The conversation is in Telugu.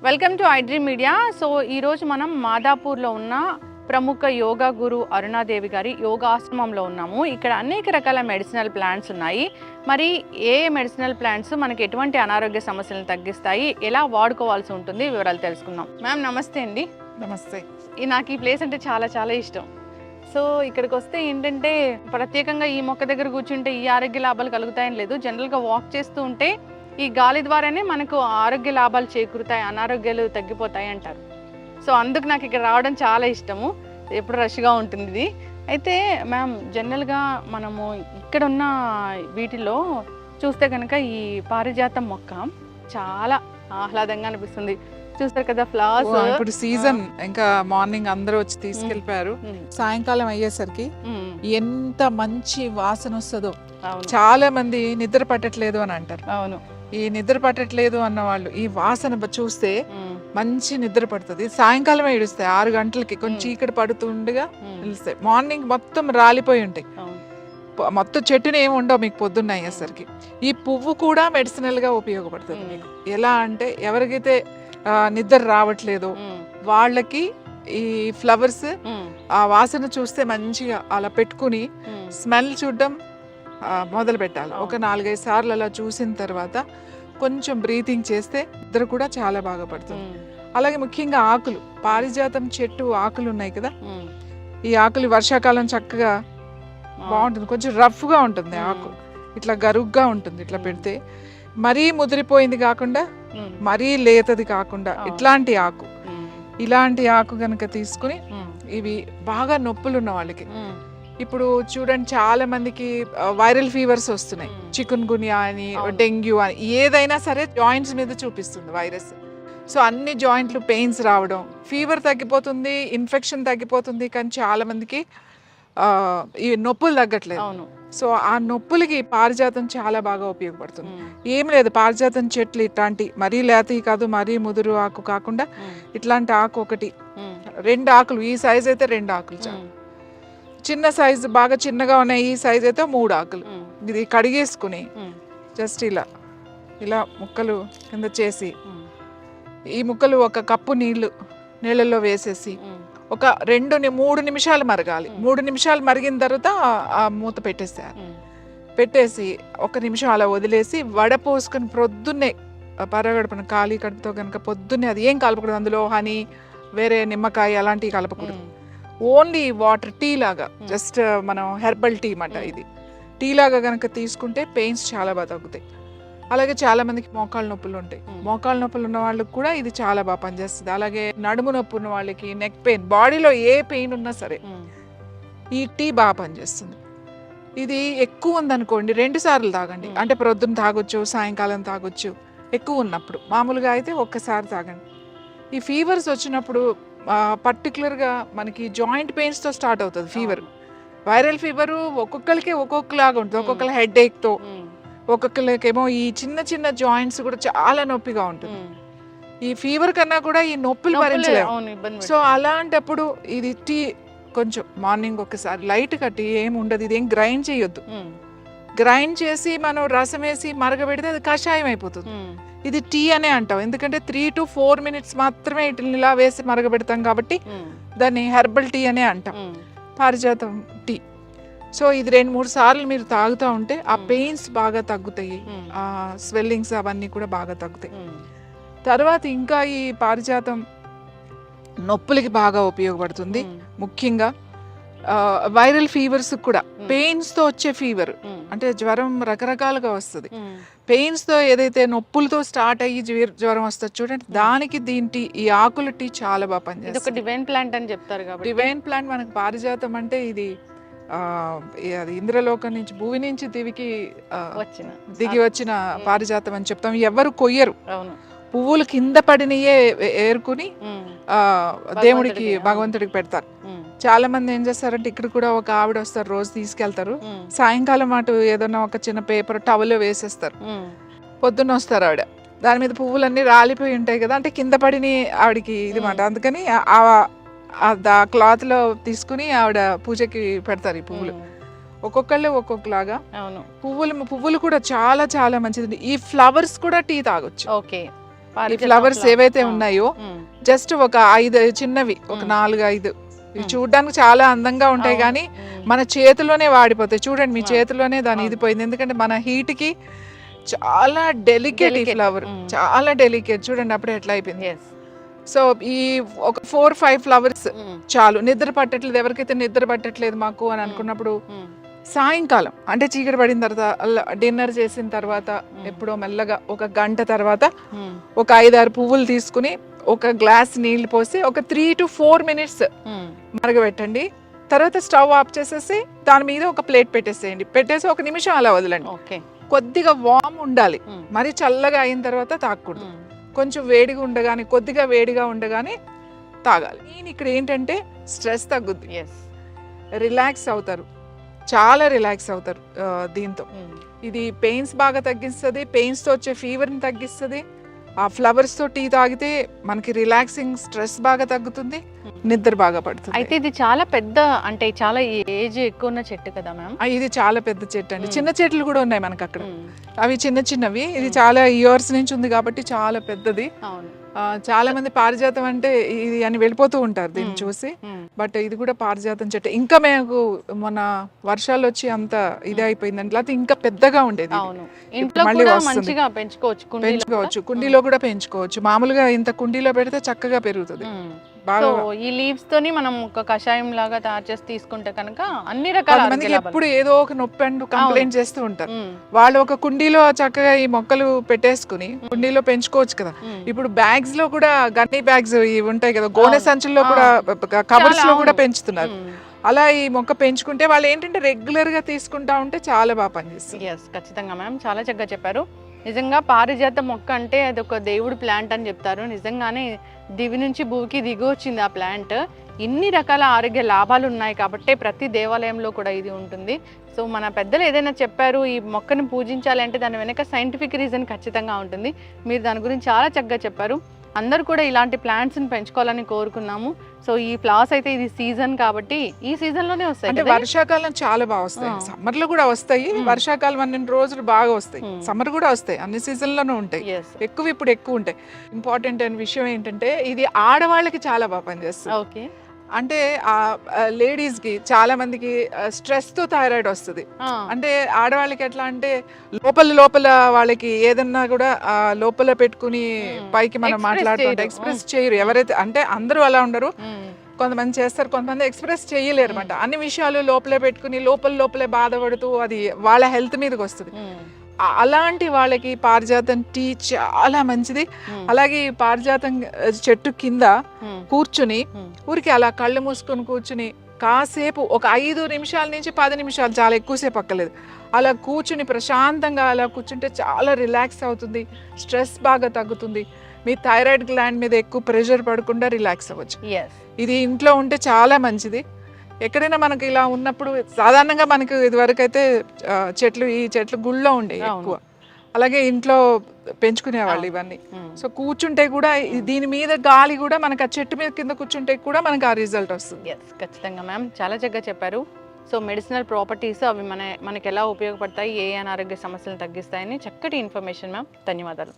Welcome to iDream media. So ఈరోజు మనం మాదాపూర్లో ఉన్న ప్రముఖ యోగా గురు అరుణాదేవి గారి యోగాశ్రమంలో ఉన్నాము. ఇక్కడ అనేక రకాల మెడిసినల్ ప్లాంట్స్ ఉన్నాయి. మరి ఏ మెడిసినల్ ప్లాంట్స్ మనకి ఎటువంటి అనారోగ్య సమస్యలను తగ్గిస్తాయి, ఎలా వాడుకోవాల్సి ఉంటుంది, వివరాలు తెలుసుకుందాం. మ్యామ్ నమస్తే అండి. నమస్తే. నాకు ఈ ప్లేస్ అంటే చాలా చాలా ఇష్టం. సో ఇక్కడికి వస్తే ఏంటంటే ప్రత్యేకంగా ఈ మొక్క దగ్గర కూర్చుంటే ఈ ఆరోగ్య లాభాలు కలుగుతాయని లేదు. జనరల్గా వాక్ చేస్తూ ఉంటే ఈ గాలి ద్వారానే మనకు ఆరోగ్య లాభాలు చేకూరుతాయి, అనారోగ్యాలు తగ్గిపోతాయి అంటారు. సో అందుకు నాకు ఇక్కడ రావడం చాలా ఇష్టము. ఎప్పుడు రష్గా ఉంటుంది ఇది. అయితే మ్యామ్ జనరల్గా మనము ఇక్కడ ఉన్న వీటిలో చూస్తే కనుక ఈ పారిజాతం మొక్క చాలా ఆహ్లాదంగా అనిపిస్తుంది. చూస్తారు కదా ఫ్లవర్స్. ఇప్పుడు సీజన్ ఇంకా మార్నింగ్ అందరూ వచ్చి తీసుకెళ్లిపోయారు. సాయంకాలం అయ్యేసరికి ఎంత మంచి వాసన వస్తుందో. చాలా మంది నిద్ర పట్టట్లేదు అని అంటారు. అవును, ఈ నిద్ర పట్టట్లేదు అన్న వాళ్ళు ఈ వాసన చూస్తే మంచి నిద్ర పడుతుంది. సాయంకాలం ఏడుస్తాయి 6 గంటలకి, కొంచెం చీకటి పడుతుండగా నిలుస్తాయి. మార్నింగ్ మొత్తం రాలిపోయి ఉంటాయి, మొత్తం చెట్టుని ఏమి ఉండవు మీకు పొద్దున్న అయ్యేసరికి. ఈ పువ్వు కూడా మెడిసినల్ గా ఉపయోగపడుతుంది మీకు. ఎలా అంటే ఎవరికైతే నిద్ర రావట్లేదు వాళ్ళకి ఈ ఫ్లవర్స్ ఆ వాసన చూస్తే మంచిగా అలా పెట్టుకుని స్మెల్ చూడడం మొదలు పెట్టాలి. ఒక 4-5 సార్లు అలా చూసిన తర్వాత కొంచెం బ్రీతింగ్ చేస్తే నిద్ర కూడా చాలా బాగా పడుతుంది. అలాగే ముఖ్యంగా ఆకులు, పారిజాతం చెట్టు ఆకులు ఉన్నాయి కదా, ఈ ఆకులు వర్షాకాలం చక్కగా బాగుంటుంది. కొంచెం రఫ్ గా ఉంటుంది ఆకు, ఇట్లా గరుగ్గా ఉంటుంది. ఇట్లా పెడితే మరీ ముదిరిపోయింది కాకుండా మరీ లేతది కాకుండా ఇలాంటి ఆకు కనుక తీసుకుని, ఇవి బాగా నొప్పులు ఉన్న వాళ్ళకి, ఇప్పుడు చూడండి చాలా మందికి వైరల్ ఫీవర్స్ వస్తున్నాయి. చికున్ గున్యా అని, డెంగ్యూ అని, ఏదైనా సరే జాయింట్స్ మీద చూపిస్తుంది వైరస్. సో అన్ని జాయింట్లు పెయిన్స్ రావడం, ఫీవర్ తగ్గిపోతుంది, ఇన్ఫెక్షన్ తగ్గిపోతుంది, కానీ చాలా మందికి ఈ నొప్పులు తగ్గట్లేదు. సో ఆ నొప్పులకి పారిజాతం చాలా బాగా ఉపయోగపడుతుంది. ఏం లేదు, పారిజాతం చెట్లు ఇట్లాంటి మరీ లేతవి కాదు, మరీ ముదురు ఆకు కాకుండా ఇట్లాంటి ఆకు ఒకటి, 2 ఆకులు, ఈ సైజ్ అయితే 2 ఆకులు చాలు. చిన్న సైజు బాగా చిన్నగా ఉన్నాయి ఈ సైజ్ అయితే 3 ఆకులు. ఇది కడిగేసుకుని జస్ట్ ఇలా ముక్కలు కింద చేసి, ఈ ముక్కలు 1 కప్పు నీళ్ళల్లో వేసేసి ఒక 2-3 నిమిషాలు మరగాలి. 3 నిమిషాలు మరిగిన తర్వాత ఆ మూత పెట్టేసి 1 నిమిషం అలా వదిలేసి వడపోసుకొని ప్రొద్దున్నే పరగడుపున ఖాళీ కడుపుతో కనుక పొద్దున్నే, అది ఏం కలపకూడదు అందులో, హనీ వేరే నిమ్మకాయ అలాంటివి కలపకూడదు. ఓన్లీ వాటర్, టీ లాగా, జస్ట్ మనం హెర్బల్ టీ మాట. ఇది టీ లాగా కనుక తీసుకుంటే పెయిన్స్ చాలా బాగా తగ్గుతాయి. అలాగే చాలా మందికి మోకాళ్ళ నొప్పులు ఉంటాయి. మోకాళ్ళ నొప్పులు ఉన్న వాళ్ళకి కూడా ఇది చాలా బాగా పనిచేస్తుంది. అలాగే నడుము నొప్పి ఉన్న వాళ్ళకి, నెక్ పెయిన్, బాడీలో ఏ పెయిన్ ఉన్నా సరే ఈ టీ బాగా పనిచేస్తుంది. ఇది ఎక్కువ ఉందనుకోండి 2 సార్లు తాగండి. అంటే ప్రొద్దున తాగొచ్చు, సాయంకాలం తాగొచ్చు. ఎక్కువ ఉన్నప్పుడు, మామూలుగా అయితే 1 సారి తాగండి. ఈ ఫీవర్స్ వచ్చినప్పుడు పర్టికులర్గా మనకి జాయింట్ పెయిన్స్తో స్టార్ట్ అవుతుంది ఫీవర్. వైరల్ ఫీవరు ఒక్కొక్కరికి ఒక్కొక్కలాగా ఉంటుంది. ఒక్కొక్కరు హెడ్ ఏక్తో, ఒక్కొక్కరికేమో ఈ చిన్న జాయింట్స్ కూడా చాలా నొప్పిగా ఉంటుంది. ఈ ఫీవర్ కన్నా కూడా ఈ నొప్పులు భరించలేము. సో అలాంటప్పుడు ఇది టీ కొంచెం మార్నింగ్ ఒకసారి లైట్ టీ, ఏమి ఉండదు, ఇది ఏం గ్రైండ్ చేయొద్దు. గ్రైండ్ చేసి మనం రసం వేసి మరగబెడితే అది కషాయం అయిపోతుంది. ఇది టీ అనే అంటాం, ఎందుకంటే 3 to 4 minutes మాత్రమే ఇట్లా ఇలా వేసి మరగబెడతాం కాబట్టి దాన్ని హెర్బల్ టీ అనే అంటాం, పారిజాతం టీ. సో ఇది 2-3 సార్లు మీరు తాగుతూ ఉంటే ఆ పెయిన్స్ బాగా తగ్గుతాయి, ఆ స్వెల్లింగ్స్ అవన్నీ కూడా బాగా తగ్గుతాయి. తర్వాత ఇంకా ఈ పారిజాతం నొప్పులకి బాగా ఉపయోగపడుతుంది. ముఖ్యంగా వైరల్ ఫీవర్స్ కూడా, పెయిన్స్ తో వచ్చే ఫీవర్ అంటే జ్వరం రకరకాలుగా వస్తుంది. పెయిన్స్ తో ఏదైతే నొప్పులతో స్టార్ట్ అయ్యి జ్వరం వస్తుంది చూడండి, దానికి ఈ ఆకుల టీ చాలా బాగా పనిచేస్తుంది. డివైన్ ప్లాంట్ అని చెప్తారు కాబట్టి, డివైన్ ప్లాంట్ మనకు పారిజాతం అంటే ఇది అది ఇంద్రలోకం నుంచి, భూమి నుంచి దిగి వచ్చిన పారిజాతం అని చెప్తాం. ఎవరు కొయ్యరు, పువ్వులు కింద పడినయే ఏరుకుని దేవుడికి, భగవంతుడికి పెడతారు. చాలా మంది ఏం చేస్తారంటే, ఇక్కడ కూడా ఒక ఆవిడ వస్తారు, రోజు తీసుకెళ్తారు. సాయంకాలం అటు ఏదన్నా ఒక చిన్న పేపర్ టవల్ వేసేస్తారు. పొద్దున్న వస్తారు ఆవిడ, దాని మీద పువ్వులన్నీ రాలిపోయి ఉంటాయి కదా, అంటే కింద పడిని ఆవిడకి ఇది మాట. అందుకని ఆ క్లాత్ తీసుకుని ఆవిడ పూజకి పెడతారు ఈ పువ్వులు. ఒక్కొక్కళ్ళు ఒక్కొక్కలాగా. అవును. పువ్వులు కూడా చాలా చాలా మంచిది. ఈ ఫ్లవర్స్ కూడా టీ తాగొచ్చు. ఓకే. ఈ ఫ్లవర్స్ ఏవైతే ఉన్నాయో జస్ట్ ఒక 5 చిన్నవి, ఒక 4-5 ఇవి చూడడానికి చాలా అందంగా ఉంటాయి కానీ మన చేతిలోనే వాడిపోతాయి. చూడండి మీ చేతిలోనే దాని ఇది పోయింది, ఎందుకంటే మన హీట్ కి చాలా డెలికేట్ ఈ ఫ్లవర్, చాలా డెలికేట్. చూడండి అప్పుడే ఎట్లా అయిపోయింది. సో ఈ ఒక 4-5 ఫ్లవర్స్ చాలు. నిద్ర పట్టట్లేదు, ఎవరికైతే నిద్ర పట్టట్లేదు మాకు అని అనుకున్నప్పుడు సాయంకాలం అంటే చీకటి పడిన తర్వాత డిన్నర్ చేసిన తర్వాత ఎప్పుడో మెల్లగా ఒక గంట తర్వాత ఒక 5-6 పువ్వులు తీసుకుని ఒక గ్లాస్ నీళ్లు పోసి ఒక 3 to 4 minutes మరగబెట్టండి. తర్వాత స్టవ్ ఆఫ్ చేసేసి దాని మీద ఒక ప్లేట్ పెట్టేసేయండి. పెట్టేసి 1 నిమిషం అలా వదలండి. కొద్దిగా వామ్ ఉండాలి, మరి చల్లగా అయిన తర్వాత తాగకూడదు. కొంచెం వేడిగా ఉండగానే, కొద్దిగా వేడిగా ఉండగానే తాగాలి. నేను ఇక్కడ ఏంటంటే స్ట్రెస్ తగ్గుద్ది, రిలాక్స్ అవుతారు, చాలా రిలాక్స్ అవుతారు దీంతో. ఇది పెయిన్స్ బాగా తగ్గిస్తుంది, పెయిన్స్ తో వచ్చే ఫీవర్ని తగ్గిస్తుంది. ఆ ఫ్లవర్స్ తో టీ తాగితే మనకి రిలాక్సింగ్, స్ట్రెస్ బాగా తగ్గుతుంది, నిద్ర బాగా పడుతుంది. అయితే ఇది చాలా పెద్ద, అంటే చాలా ఏజ్ ఎక్కువ ఉన్న చెట్టు కదా మ్యామ్? ఇది చాలా పెద్ద చెట్టు అండి. చిన్న చెట్లు కూడా ఉన్నాయి మనకి అక్కడ, అవి చిన్న చిన్నవి. ఇది చాలా ఇయర్స్ నుంచి ఉంది కాబట్టి చాలా పెద్దది. చాలా మంది పారిజాతం అంటే ఇది అని వెళ్ళిపోతూ ఉంటారు దీన్ని చూసి, బట్ ఇది కూడా పారిజాతం చెట్టు. ఇంకా మేము మొన్న వర్షాలు వచ్చి అంత ఇది అయిపోయిందండి, లేకపోతే ఇంకా పెద్దగా ఉండేది. పెంచుకోవచ్చు, కుండీలో కూడా పెంచుకోవచ్చు. మామూలుగా ఇంత కుండీలో పెడితే చక్కగా పెరుగుతుంది. ఈ లీవ్స్ తోని మనం ఒక కషాయం లాగా తయారు చేసి తీసుకుంటే కనుక అన్ని రకాల మందికి ఎప్పుడు ఏదో ఒక నొప్పి అంటూ కంప్లైంట్ చేస్తూ ఉంటారు. వాళ్ళు ఒక కుండీలో చక్కగా ఈ మొక్కలు పెట్టేసుకుని కుండీలో పెంచుకోవచ్చు కదా. ఇప్పుడు బ్యాగ్స్ లో కూడా గన్నీ బ్యాగ్స్ ఇవి ఉంటాయి కదా, గోనె సంచుల్లో కూడా, కవర్స్ లో కూడా పెంచుతున్నారు. అలా ఈ మొక్క పెంచుకుంటే వాళ్ళు ఏంటంటే రెగ్యులర్ గా తీసుకుంటా ఉంటే చాలా బాగా పనిచేస్తుంది. ఖచ్చితంగా మ్యామ్, చాలా చక్కగా చెప్పారు. నిజంగా పారిజాత మొక్క అంటే అది ఒక దేవుడి ప్లాంట్ అని చెప్తారు. నిజంగానే దివి నుంచి భూమికి దిగి వచ్చింది ఆ ప్లాంట్. ఇన్ని రకాల ఆరోగ్య లాభాలు ఉన్నాయి కాబట్టి ప్రతి దేవాలయంలో కూడా ఇది ఉంటుంది. సో మన పెద్దలు ఏదైనా చెప్పారు ఈ మొక్కను పూజించాలి అంటే దాని వెనక సైంటిఫిక్ రీజన్ ఖచ్చితంగా ఉంటుంది. మీరు దాని గురించి చాలా చక్కగా చెప్పారు. అందరూ కూడా ఇలాంటి ప్లాంట్స్ని పెంచుకోవాలని కోరుకున్నాము. సో ఈ ఫ్లవర్స్ అయితే ఇది సీజన్ కాబట్టి ఈ సీజన్ లోనే వస్తాయి. అంటే వర్షాకాలం చాలా బాగా వస్తాయి, సమ్మర్ లో కూడా వస్తాయి. వర్షాకాలం 12 రోజులు బాగా వస్తాయి, సమ్మర్ కూడా వస్తాయి, అన్ని సీజన్ లోనూ ఉంటాయి. ఇప్పుడు ఎక్కువ ఉంటాయి. ఇంపార్టెంట్ అయిన విషయం ఏంటంటే ఇది ఆడవాళ్ళకి చాలా బాగా పనిచేస్తుంది. ఓకే, అంటే ఆ లేడీస్ కి చాలా మందికి స్ట్రెస్ తో థైరాయిడ్ వస్తుంది. అంటే ఆడవాళ్ళకి ఎట్లా అంటే లోపల వాళ్ళకి ఏదన్నా కూడా లోపల పెట్టుకుని పైకి మనం మాట్లాడుతుంటే ఎక్స్ప్రెస్ చేయరు. ఎవరైతే అంటే అందరూ అలా ఉండరు, కొంతమంది చేస్తారు, కొంతమంది ఎక్స్ప్రెస్ చేయలేరు అనమాట. అన్ని విషయాలు లోపలే పెట్టుకుని లోపలే బాధపడుతూ అది వాళ్ళ హెల్త్ మీదకి వస్తుంది. అలాంటి వాళ్ళకి పారిజాతం టీ చాలా మంచిది. అలాగే పారిజాతం చెట్టు కింద కూర్చుని ఊరికి అలా కళ్ళు మూసుకొని కూర్చుని కాసేపు ఒక 5 నిమిషాల నుంచి 10 నిమిషాలు, చాలా ఎక్కువసేపు అక్కర్లేదు, అలా కూర్చుని ప్రశాంతంగా అలా కూర్చుంటే చాలా రిలాక్స్ అవుతుంది, స్ట్రెస్ బాగా తగ్గుతుంది. మీ థైరాయిడ్ గ్లాండ్ మీద ఎక్కువ ప్రెషర్ పడకుండా రిలాక్స్ అవ్వచ్చు. ఇది ఇంట్లో ఉంటే చాలా మంచిది. ఎక్కడైనా మనకి ఇలా ఉన్నప్పుడు సాధారణంగా మనకు ఇదివరకు అయితే ఈ చెట్లు గుళ్ళో ఉండే ఎక్కువ, అలాగే ఇంట్లో పెంచుకునేవాళ్ళు ఇవన్నీ. సో కూర్చుంటే కూడా దీని మీద గాలి కూడా మనకి ఆ చెట్టు మీద కింద కూర్చుంటే కూడా మనకి ఆ రిజల్ట్ వస్తుంది. ఖచ్చితంగా మ్యామ్, చాలా చక్కగా చెప్పారు. సో మెడిసినల్ ప్రాపర్టీస్ అవి మనకి ఎలా ఉపయోగపడతాయి, ఏ అనారోగ్య సమస్యలను తగ్గిస్తాయని చక్కటి ఇన్ఫర్మేషన్ మ్యామ్. ధన్యవాదాలు.